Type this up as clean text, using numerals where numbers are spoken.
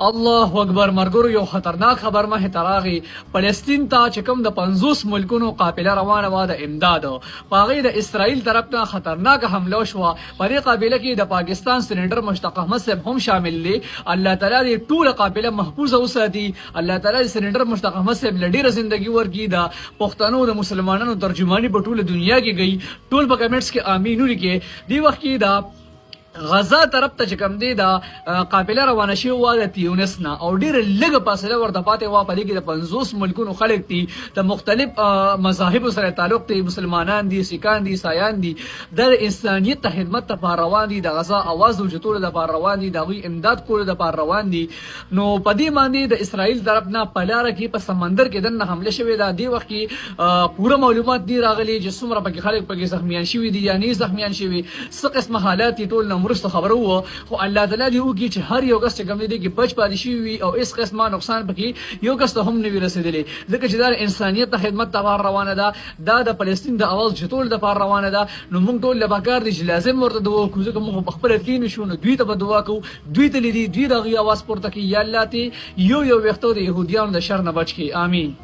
الله اکبر. مرګرو یو خطرناک خبر مه تراغي فلسطین ته چې کوم د 50 ملکونو قافله روانه و د امداد په هغې د اسرائیل طرف نه خطرناک حمله شوه. په دې قافله کې د پاکستان سینیټر مشتاق احمد صاحب هم شامل دي. الله تعالی دې ټوله قافله محفوظه وساتي. الله تعالی دې سینیټر مشتاق احمد صاحب له ډېره زندګي ورکړي. د پښتنو د مسلمانانو ترجماني په ټوله دنیا کې گئی. ټول په کمنټس کې امین ولیکئ. دې وخت کې د غزا طرف ته چې کوم دی د قافله روانه شوې وه د تیونس نه او ډېره لږه فاصله ورته پاتې وه. په دې کې د 50 ملکونو خلک دي، د مختلف مذاهبو سره تعلق دی، مسلمانان دي، سیکان دي، عیسایان دي. د انسانیت ته خدمت لپاره روان دي، د غزا اواز د اوچتولو لپاره روان دي، د هغوی امداد کولو لپاره روان دي. نو په دې باندې د اسرائیل طرف نه په لاره کې په سمندر کې دننه حمله شوې ده. دې وخت کې پوره معلومات دي راغلي چې څومره پکې خلک پکې زخمیان شوي دي یا نه زخمیان شوي، څه قسمه حالات دي. ټول وروسته خبره وه، خو الله تعالی دې وکړي چې هر یو کس چې کوم دی کې بچ پاتې شوي وي او هېڅ قسمه نقصان پکې یو کس ته هم نه وي رسېدلی، ځکه چې دا د انسانیت ته خدمت لپاره روانه ده. دا د فلسطین د اواز جتول لپاره روانه ده. نو موږ ټول له پکار دي چې لازم ورته دعا وکړو، ځکه موږ په خپله کې نه شو. نو دوی ته به دعا کوو، دوی ته لیدي، دوی د هغوی اواز پورته کړي. یا الله ته یو ویښتو د یهودیانو د شر نه بچ کړي. امین.